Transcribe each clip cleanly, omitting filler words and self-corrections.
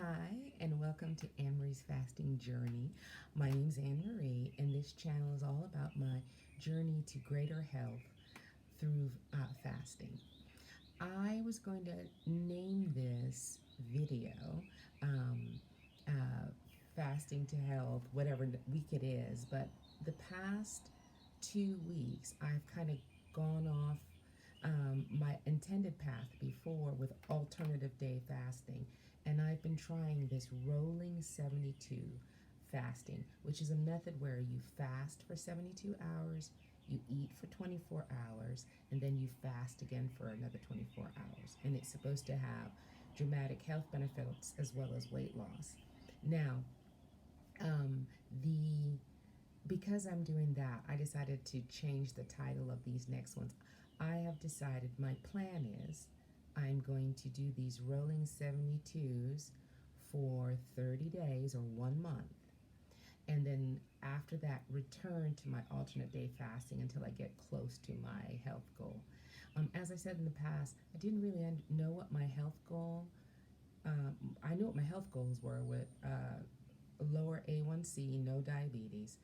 Hi, and welcome to Anmaree's Fasting Journey. My name's Anmaree, and this channel is all about my journey to greater health through fasting. I was going to name this video um, uh, Fasting to Health, whatever week it is, but the past 2 weeks I've kind of gone off my intended path before with alternative day fasting, and I've been trying this rolling 72 fasting, which is a method where you fast for 72 hours, you eat for 24 hours, and then you fast again for another 24 hours. And it's supposed to have dramatic health benefits as well as weight loss. Now, the because I'm doing that, I decided to change the title of these next ones. I have decided my plan is I'm going to do these rolling 72s for 30 days or 1 month. And then after that, return to my alternate day fasting until I get close to my health goal. As I said in the past, I didn't really know what my health goal. I knew what my health goals were with lower A1C, no diabetes,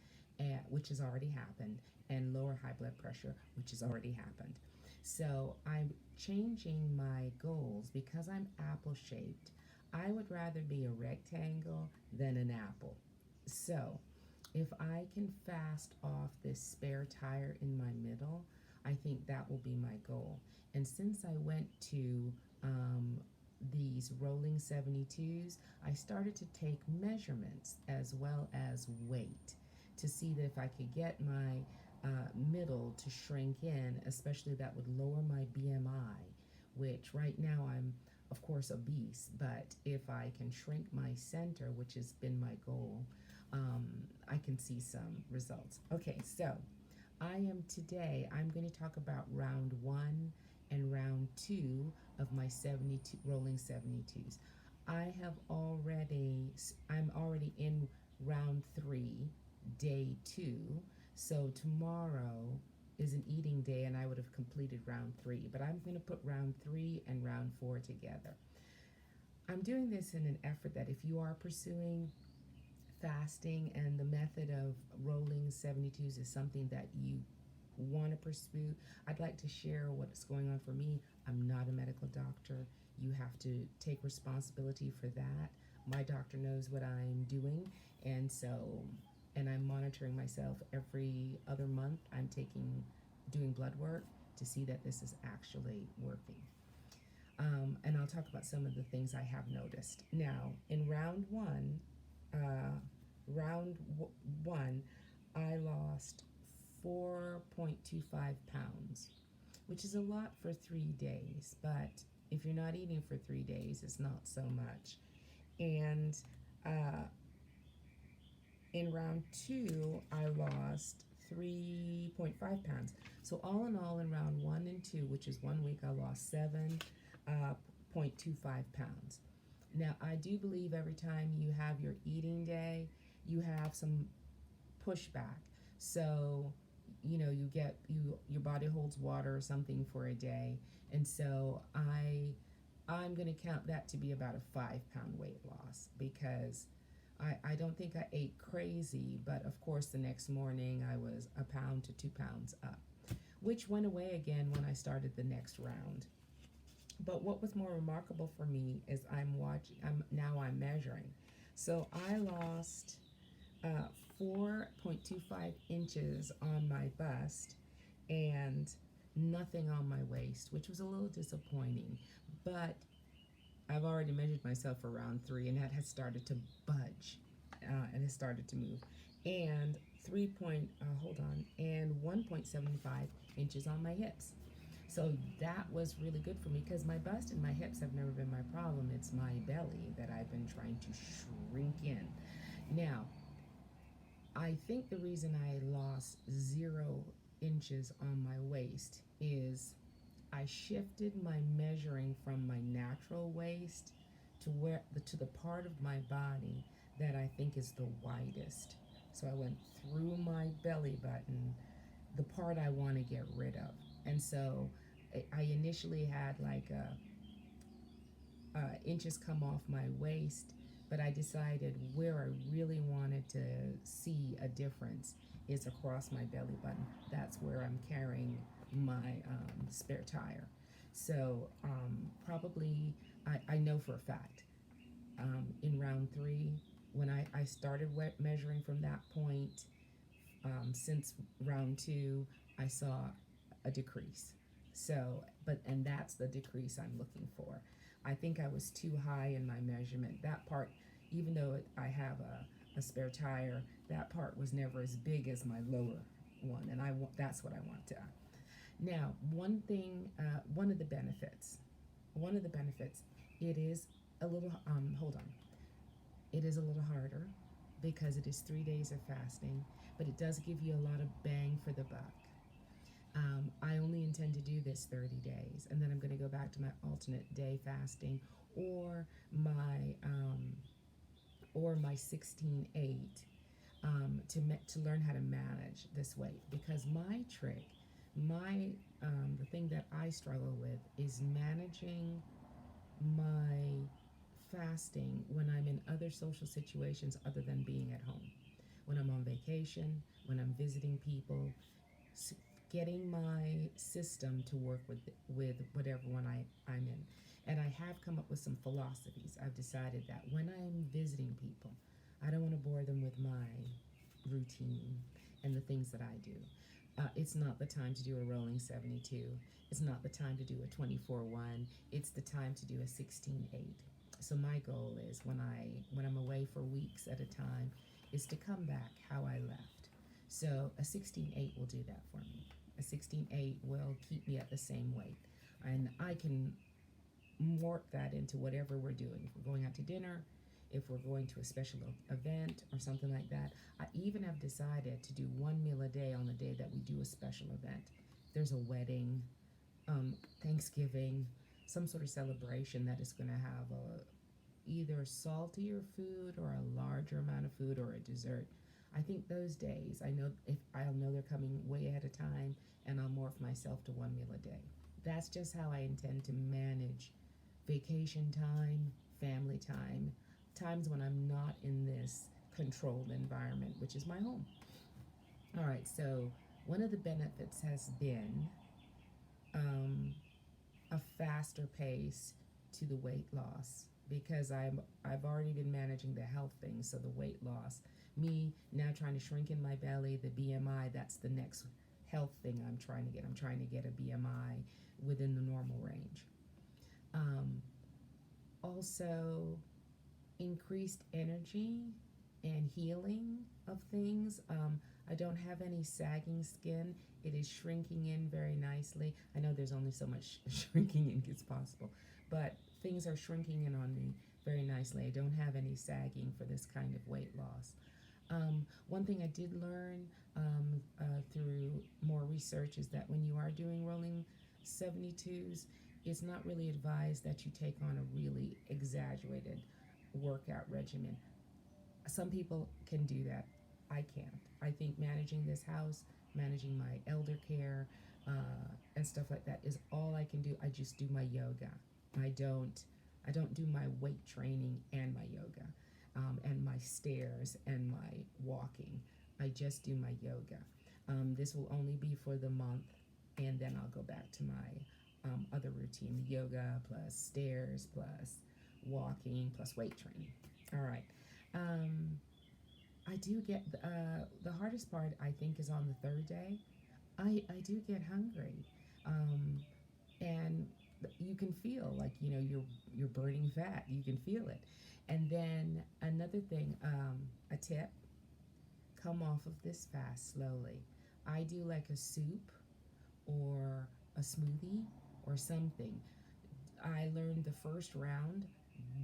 which has already happened, and lower high blood pressure, which has already happened. So I'm changing my goals because I'm apple shaped. I would rather be a rectangle than an apple. So if I can fast off this spare tire in my middle, I think that will be my goal. And since I went to these rolling 72s, I started to take measurements as well as weight to see that if I could get my middle to shrink in, especially that would lower my BMI, which right now I'm, of course, obese, but if I can shrink my center, which has been my goal, I can see some results. Okay, so I'm going to talk about round one and round two of my 72 rolling 72s. I'm already in round three, day two. So tomorrow is an eating day, and I would have completed round three. But I'm going to put round three and round four together. I'm doing this in an effort that if you are pursuing fasting and the method of rolling 72s is something that you want to pursue, I'd like to share what's going on for me. I'm not a medical doctor. You have to take responsibility for that. My doctor knows what I'm doing, and I'm monitoring myself every other month. Doing blood work to see that this is actually working. And I'll talk about some of the things I have noticed. Now, in round one, I lost 4.25 pounds, which is a lot for 3 days, but if you're not eating for 3 days, it's not so much. And in round two, I lost 3.5 pounds. So all in all, in round one and two, which is 1 week, I lost 7.25 pounds. Now, I do believe every time you have your eating day, you have some pushback. So, your body holds water or something for a day, and so I'm going to count that to be about a 5 pound weight loss because I don't think I ate crazy, but of course the next morning I was a pound to 2 pounds up, which went away again when I started the next round. But what was more remarkable for me is I'm measuring. So I lost 4.25 inches on my bust and nothing on my waist, which was a little disappointing. But I've already measured myself for round three, and that has started to budge and has started to move. And 1.75 inches on my hips. So that was really good for me because my bust and my hips have never been my problem. It's my belly that I've been trying to shrink in. Now, I think the reason I lost 0 inches on my waist is I shifted my measuring from my natural waist to the part of my body that I think is the widest. So I went through my belly button, the part I want to get rid of. And so I initially had like inches come off my waist But I decided where I really wanted to see a difference is across my belly button. That's where I'm carrying my spare tire. So probably, I know for a fact, in round three, when I started measuring from that point, since round two, I saw a decrease. So, and that's the decrease I'm looking for. I think I was too high in my measurement. That part, even though I have a spare tire, that part was never as big as my lower one, and that's what I want to. Now, one of the benefits, it is a little. Hold on. It is a little harder because it is 3 days of fasting, but it does give you a lot of bang for the buck. I only intend to do this 30 days, and then I'm going to go back to my alternate day fasting or my um, or my 16/8 to learn how to manage this weight. Because my trick, my the thing that I struggle with is managing my fasting when I'm in other social situations other than being at home. When I'm on vacation, when I'm visiting people, getting my system to work with whatever one I'm in. And I have come up with some philosophies. I've decided that when I'm visiting people, I don't want to bore them with my routine and the things that I do. It's not the time to do a rolling 72. It's not the time to do a 24/1. It's the time to do a 16/8. So my goal is when I'm away for weeks at a time is to come back how I left. So a 16/8 will do that for me. A 16/8 will keep me at the same weight. And I can morph that into whatever we're doing. If we're going out to dinner, if we're going to a special event or something like that. I even have decided to do one meal a day on the day that we do a special event. There's a wedding, Thanksgiving, some sort of celebration that is going to have either saltier food or a larger amount of food or a dessert. I think those days, I'll know they're coming way ahead of time, and I'll morph myself to one meal a day. That's just how I intend to manage vacation time, family time, times when I'm not in this controlled environment, which is my home. All right, so one of the benefits has been um, a faster pace to the weight loss because I've already been managing the health things, so the weight loss. Me now trying to shrink in my belly, the BMI, that's the next health thing I'm trying to get. I'm trying to get a BMI within the normal range. Um, Also, increased energy and healing of things. I don't have any sagging skin. It is shrinking in very nicely. I know there's only so much shrinking in as possible, but things are shrinking in on me very nicely. I don't have any sagging for this kind of weight loss. One thing I did learn through more research is that when you are doing rolling 72s, it's not really advised that you take on a really exaggerated workout regimen. Some people can do that. I can't. I think managing this house, managing my elder care, and stuff like that is all I can do. I just do my yoga. I don't. I don't do my weight training and my yoga, and my stairs and my walking. I just do my yoga. This will only be for the month, and then I'll go back to my other routine: the yoga plus stairs plus walking plus weight training. All right. Um, I do get the hardest part. I think is on the third day. I do get hungry, um, and you can feel like you're burning fat. You can feel it, and then another thing, a tip: come off of this fast slowly. I do like a soup or a smoothie or something. I learned the first round.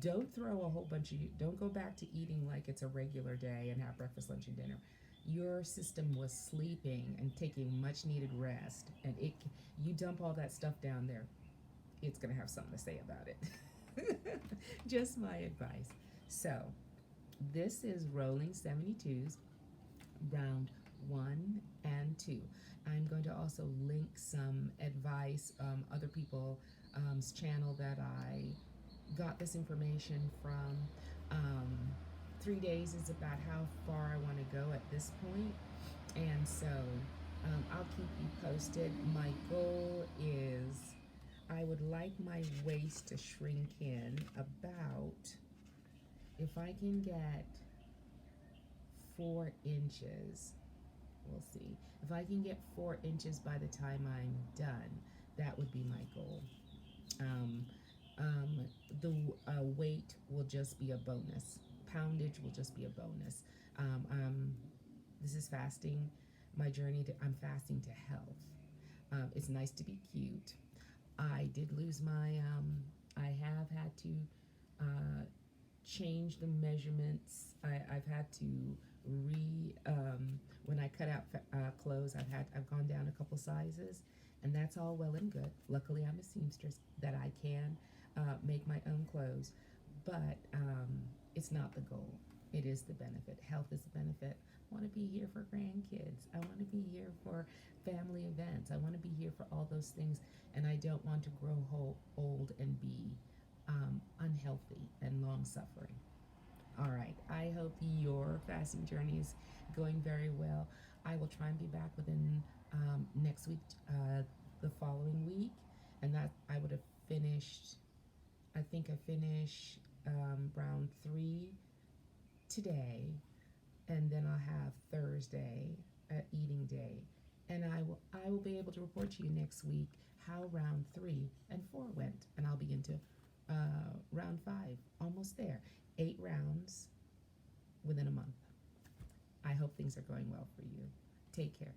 Don't throw a whole bunch of don't go back to eating like it's a regular day and have breakfast, lunch, and dinner. Your system was sleeping and taking much needed rest, and you dump all that stuff down there, it's going to have something to say about it. Just my advice. So, this is rolling 72s, round 1 and 2. I'm going to also link some advice, other people's channel that I got this information from. Um, 3 days is about how far I want to go at this point, and so I'll keep you posted. My goal is I would like my waist to shrink in about, if I can get 4 inches, we'll see. If I can get 4 inches by the time I'm done, that would be my goal. Um, um, the weight will just be a bonus. Poundage will just be a bonus. Um, um, this is fasting. My journey to I'm fasting to health. It's nice to be cute. I did lose my. I have had to change the measurements. I've had to when I cut out clothes. I've gone down a couple sizes, and that's all well and good. Luckily, I'm a seamstress that I can make my own clothes, but it's not the goal. It is the benefit. Health is the benefit. I want to be here for grandkids. I want to be here for family events. I want to be here for all those things, and I don't want to grow old and be unhealthy and long suffering. All right. I hope your fasting journey is going very well. I will try and be back within next week, the following week, and that I would have finished. I think I finish round 3 today, and then I'll have Thursday eating day, and I will be able to report to you next week how round 3 and 4 went, and I'll begin to round 5, almost there, 8 rounds within a month. I hope things are going well for you. Take care.